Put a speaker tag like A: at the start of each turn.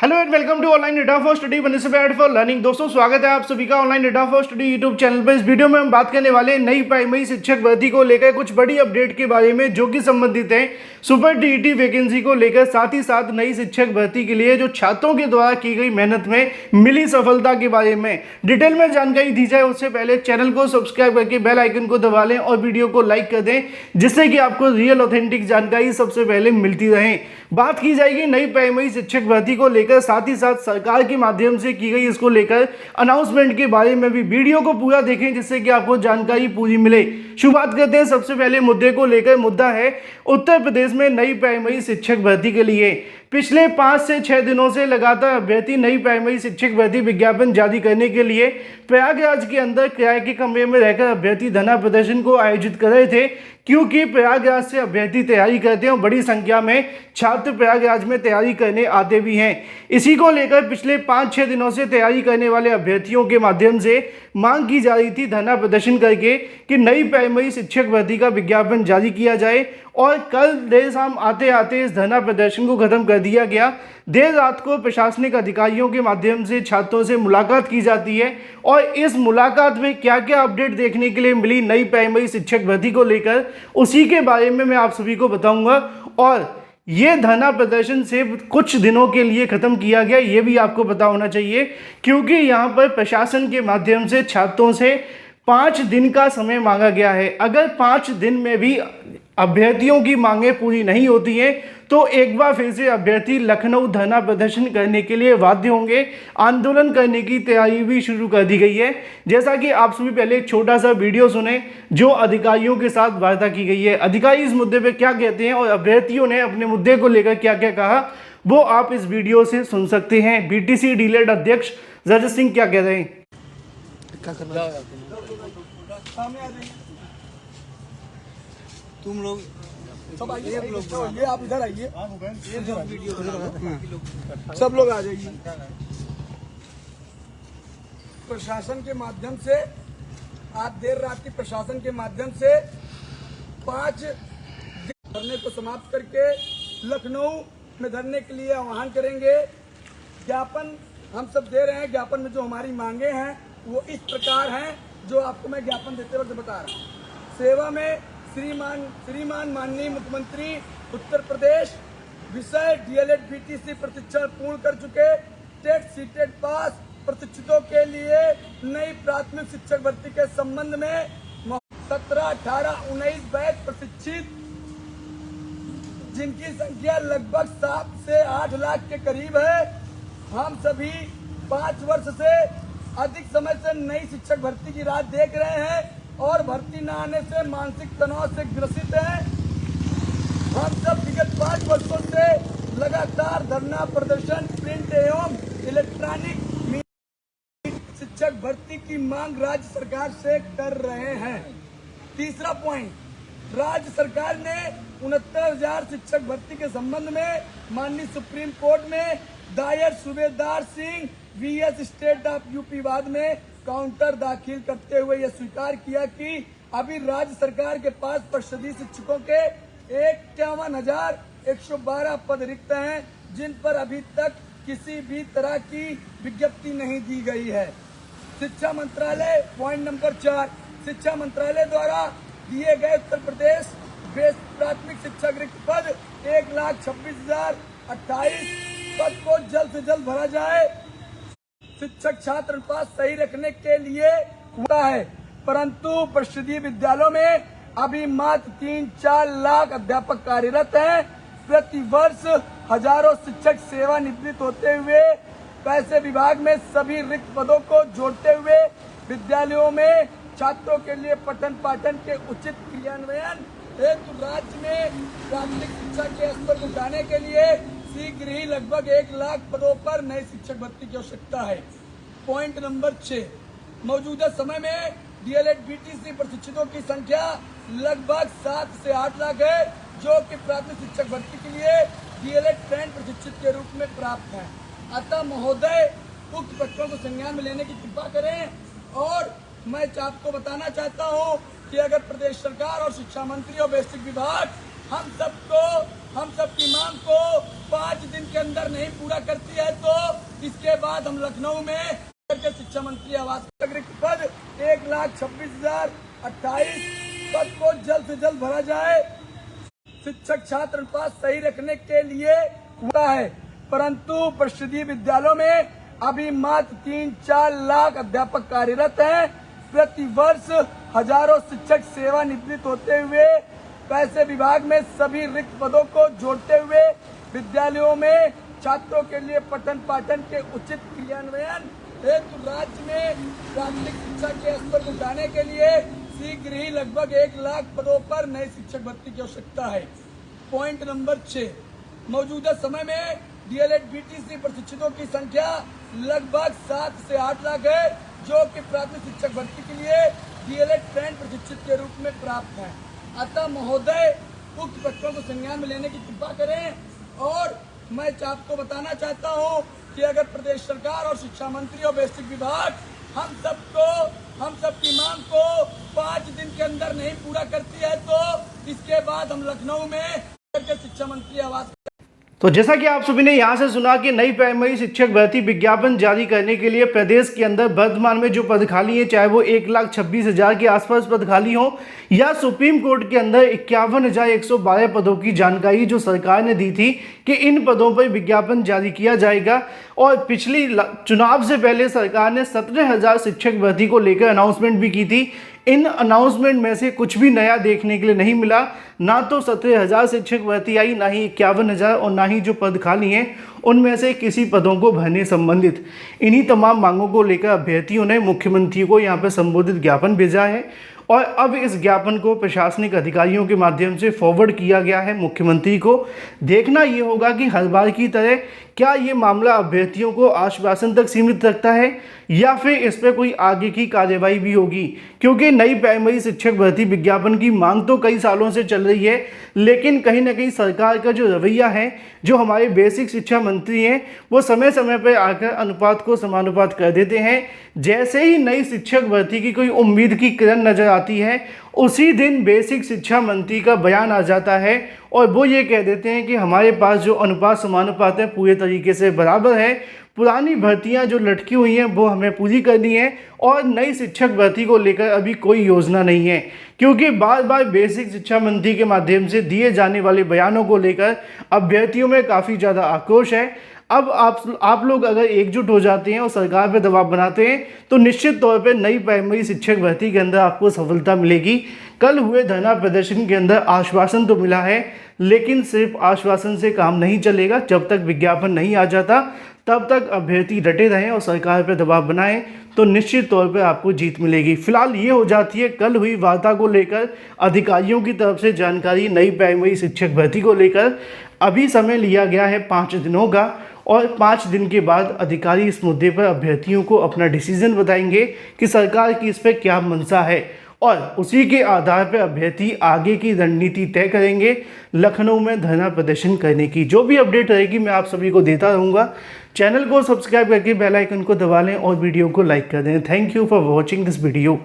A: Hello and welcome to online data for study बने से bad for learning. दोस्तों स्वागत है आप सभी का online data for study YouTube channel पर। इस वीडियो में हम बात करने वाले हैं नई प्राइमरी शिक्षक भर्ती को लेकर कुछ बड़ी अपडेट के बारे में जो कि संबंधित है सुपर टीईटी वैकेंसी को लेकर, साथ ही साथ नई शिक्षक भर्ती के लिए जो छात्रों के द्वारा की गई मेहनत में मिली सफलता के बारे में डिटेल में जानकारी दी जाए। उससे पहले चैनल को सब्सक्राइब करके बेल आइकन को दबा लें और वीडियो को लाइक कर दें, जिससे कि आपको रियल ऑथेंटिक जानकारी सबसे पहले मिलती रहे। बात की जाएगी नई प्राइमरी शिक्षक भर्ती को लेकर, साथ ही साथ सरकार के माध्यम से की गई इसको लेकर अनाउंसमेंट के बारे में भी। वीडियो को पूरा देखें जिससे कि आपको जानकारी पूरी मिले। शुरुआत करते हैं सबसे पहले मुद्दे को लेकर। मुद्दा है उत्तर प्रदेश में नई प्राइमरी शिक्षक भर्ती के लिए पिछले 5 से 6 दिनों से लगातार अभ्यर्थी नई प्राइमरी शिक्षक भर्ती विज्ञापन जारी करने के लिए प्रयागराज के अंदर किराए के कमरे में रहकर अभ्यर्थी धरना प्रदर्शन को आयोजित कर रहे थे, क्योंकि प्रयागराज से अभ्यर्थी तैयारी करते हैं और बड़ी संख्या में छात्र प्रयागराज में तैयारी करने आते भी हैं। इसी को लेकर पिछले 5-6 दिनों से तैयारी करने वाले अभ्यर्थियों के माध्यम से मांग की जा रही थी धरना प्रदर्शन करके कि नई प्राइमरी शिक्षक भर्ती का विज्ञापन जारी किया जाए। और कल देर शाम आते आते इस धरना प्रदर्शन को खत्म कर दिया गया। देर रात को प्रशासनिक अधिकारियों के माध्यम से छात्रों से मुलाकात की जाती है और इस मुलाकात में क्या क्या अपडेट देखने के लिए मिली नई प्राइमरी शिक्षक भर्ती को लेकर, उसी के बारे में मैं आप सभी को बताऊंगा। और ये धरना प्रदर्शन से कुछ दिनों के लिए खत्म किया गया, ये भी आपको पता होना चाहिए, क्योंकि यहाँ पर प्रशासन के माध्यम से छात्रों से 5 दिन का समय मांगा गया है। अगर 5 दिन में भी अभ्यर्थियों की मांगें पूरी नहीं होती हैं तो एक बार फिर से अभ्यर्थी लखनऊ धरना प्रदर्शन करने के लिए बाध्य होंगे। आंदोलन करने की तैयारी भी शुरू कर दी गई है। जैसा कि आप सभी पहले एक छोटा सा वीडियो सुने जो अधिकारियों के साथ वार्ता की गई है। अधिकारी इस मुद्दे पे क्या कहते हैं और अभ्यर्थियों ने अपने मुद्दे को लेकर क्या क्या कहा, वो आप इस वीडियो से सुन सकते हैं। बीटीसी डीलेट अध्यक्ष रजत सिंह क्या कह रहे हैं।
B: तुम लोग
C: सब आइए, ये आप इधर आइए, सब लोग आ जाइए। प्रशासन के माध्यम से आज देर रात की प्रशासन के माध्यम से 5 धरने को समाप्त करके लखनऊ में धरने के लिए आह्वान करेंगे। ज्ञापन हम सब दे रहे हैं। ज्ञापन में जो हमारी मांगे हैं वो इस प्रकार हैं, जो आपको मैं ज्ञापन देते वक्त बता रहा हूँ। सेवा में श्रीमान माननीय मुख्यमंत्री उत्तर प्रदेश विषय डीएलएड बीटीसी प्रशिक्षण पूर्ण कर चुके टेट सीटेट पास प्रशिक्षितों के लिए नई प्राथमिक शिक्षक भर्ती के संबंध में 17, 18, 19 बैच प्रशिक्षित, जिनकी संख्या लगभग 7 से 8 लाख के करीब है। हम सभी 5 वर्ष से अधिक समय से नई शिक्षक भर्ती की राह देख रहे हैं और भर्ती न आने से मानसिक तनाव से ग्रसित हैं। हम सब विगत 5 वर्षों से लगातार धरना प्रदर्शन, प्रिंट एवं इलेक्ट्रॉनिक शिक्षक भर्ती की मांग राज्य सरकार से कर रहे हैं। तीसरा पॉइंट, राज्य सरकार ने 69,000 शिक्षक भर्ती के संबंध में माननीय सुप्रीम कोर्ट में दायर Subedar Singh vs state of UP वाद में काउंटर दाखिल करते हुए यह स्वीकार किया कि अभी राज्य सरकार के पास परिषदीय शिक्षकों के 51,112 पद रिक्त हैं, जिन पर अभी तक किसी भी तरह की विज्ञप्ति नहीं दी गई है। शिक्षा मंत्रालय, पॉइंट नंबर 4, शिक्षा मंत्रालय द्वारा दिए गए उत्तर प्रदेश प्राथमिक शिक्षक रिक्त पद 1,26,028 पद को जल्द से जल्द भरा जाए। शिक्षक छात्र अनुपात सही रखने के लिए हुआ है, परंतु परिषदीय विद्यालयों में अभी मात्र 3-4 लाख अध्यापक कार्यरत हैं। प्रति वर्ष हजारों शिक्षक सेवानिवृत्त होते हुए पैसे विभाग में सभी रिक्त पदों को जोड़ते हुए विद्यालयों में छात्रों के लिए पठन पाठन के उचित क्रियान्वयन हेतु राज्य में प्राथमिक शिक्षा के स्तर को उठाने के लिए शीघ्र ही लगभग 1 लाख पदों पर नई शिक्षक भर्ती की आवश्यकता है। पॉइंट नंबर 6, मौजूदा समय में डीएलएड बीटीसी प्रशिक्षितों की संख्या लगभग 7 से 8 लाख है, जो कि प्राथमिक शिक्षक भर्ती के लिए डीएलएड ट्रेंड प्रशिक्षित के रूप में प्राप्त है। अतः महोदय उक्त पक्षों को संज्ञान में लेने की कृपा करें। और मैं आपको बताना चाहता हूं कि अगर प्रदेश सरकार और शिक्षा मंत्री और बेसिक विभाग हम सबकी मांग को 5 दिन के अंदर नहीं पूरा करती है तो बाद हम लखनऊ में के शिक्षा मंत्री आवास रिक्त पद 1,26,028 पद को जल्द से जल्द भरा जाए। शिक्षक छात्र अनुपात सही रखने के लिए हुआ है, परंतु परिषदीय विद्यालयों में अभी मात्र 3-4 लाख अध्यापक कार्यरत हैं। प्रति वर्ष हजारों शिक्षक सेवानिवृत्त होते हुए पैसे विभाग में सभी रिक्त पदों को जोड़ते हुए विद्यालयों में छात्रों के लिए पठन पाठन के उचित क्रियान्वयन हेतु राज्य में प्राथमिक शिक्षा के स्तर को उठाने के लिए शीघ्र ही लगभग 1 लाख पदों पर नए शिक्षक भर्ती की आवश्यकता है। पॉइंट नंबर 6, मौजूदा समय में डीएलएड बीटीसी प्रशिक्षितों की संख्या लगभग 7 से 8 लाख है, जो कि प्राथमिक शिक्षक भर्ती के लिए डीएलएड ट्रेंड प्रशिक्षित के रूप में प्राप्त है। अतः महोदय उक्त बच्चों को संज्ञान में लेने की कृपा करें। और मैं आपको बताना चाहता हूं कि अगर प्रदेश सरकार और शिक्षा मंत्री और बेसिक विभाग हम सबकी मांग को 5 दिन के अंदर नहीं पूरा करती है तो इसके बाद हम लखनऊ में शिक्षा मंत्री आवास।
A: तो जैसा कि आप सभी ने यहाँ से सुना कि नई प्राइमरी शिक्षक भर्ती विज्ञापन जारी करने के लिए प्रदेश के अंदर वर्तमान में जो पद खाली है, चाहे वो 1,26,000 के आसपास पद खाली हो या सुप्रीम कोर्ट के अंदर 51,112 पदों की जानकारी जो सरकार ने दी थी कि इन पदों पर विज्ञापन जारी किया जाएगा। और पिछली चुनाव से पहले सरकार ने 17,000 शिक्षक भर्ती को लेकर अनाउंसमेंट भी की थी। इन अनाउंसमेंट में से कुछ भी नया देखने के लिए नहीं मिला। ना तो 17,000 शिक्षक भर्ती आई, ना ही 51,000 और ना ही जो पद खाली हैं उनमें से किसी पदों को भरने संबंधित। इन्हीं तमाम मांगों को लेकर अभ्यर्थियों ने मुख्यमंत्री को यहाँ पर संबोधित ज्ञापन भेजा है और अब इस ज्ञापन को प्रशासनिक अधिकारियों के माध्यम से फॉरवर्ड किया गया है मुख्यमंत्री को। देखना ये होगा कि हर बार की तरह क्या ये मामला अभ्यर्थियों को आश्वासन तक सीमित रखता है या फिर इस पर कोई आगे की कार्रवाई भी होगी, क्योंकि नई प्राइमरी शिक्षक भर्ती विज्ञापन की मांग तो कई सालों से चल रही है, लेकिन कहीं ना कहीं सरकार का जो रवैया है, जो हमारे बेसिक शिक्षा मंत्री हैं, वो समय समय पर आकर अनुपात को समानुपात कर देते हैं। जैसे ही नई शिक्षक भर्ती की कोई उम्मीद की किरण नजर आती है, उसी दिन बेसिक शिक्षा मंत्री का बयान आ जाता है और वो ये कह देते हैं कि हमारे पास जो अनुपात समानुपात है पूरे तरीके से बराबर है, पुरानी भर्तियां जो लटकी हुई हैं वो हमें पूरी करनी है और नई शिक्षक भर्ती को लेकर अभी कोई योजना नहीं है। क्योंकि बार बार बेसिक शिक्षा मंत्री के माध्यम से दिए जाने वाले बयानों को लेकर अभ्यर्थियों में काफ़ी ज़्यादा आक्रोश है। अब आप लोग अगर एकजुट हो जाते हैं और सरकार पर दबाव बनाते हैं तो निश्चित तौर पर नई प्राइमरी शिक्षक भर्ती के अंदर आपको सफलता मिलेगी। कल हुए धरना प्रदर्शन के अंदर आश्वासन तो मिला है, लेकिन सिर्फ आश्वासन से काम नहीं चलेगा। जब तक विज्ञापन नहीं आ जाता तब तक अभ्यर्थी डटे रहें और सरकार पर दबाव बनाएं तो निश्चित तौर पर आपको जीत मिलेगी। फिलहाल ये हो जाती है कल हुई वार्ता को लेकर अधिकारियों की तरफ से जानकारी नई प्राइमरी शिक्षक भर्ती को लेकर। अभी समय लिया गया है 5 दिनों का और 5 दिन के बाद अधिकारी इस मुद्दे पर अभ्यर्थियों को अपना डिसीजन बताएंगे कि सरकार की इस पर क्या मंशा है और उसी के आधार पर अभ्यर्थी आगे की रणनीति तय करेंगे लखनऊ में धरना प्रदर्शन करने की। जो भी अपडेट रहेगी मैं आप सभी को देता रहूँगा। चैनल को सब्सक्राइब करके बेल आइकन को दबा लें और वीडियो को लाइक कर दें। Thank you for watching this video.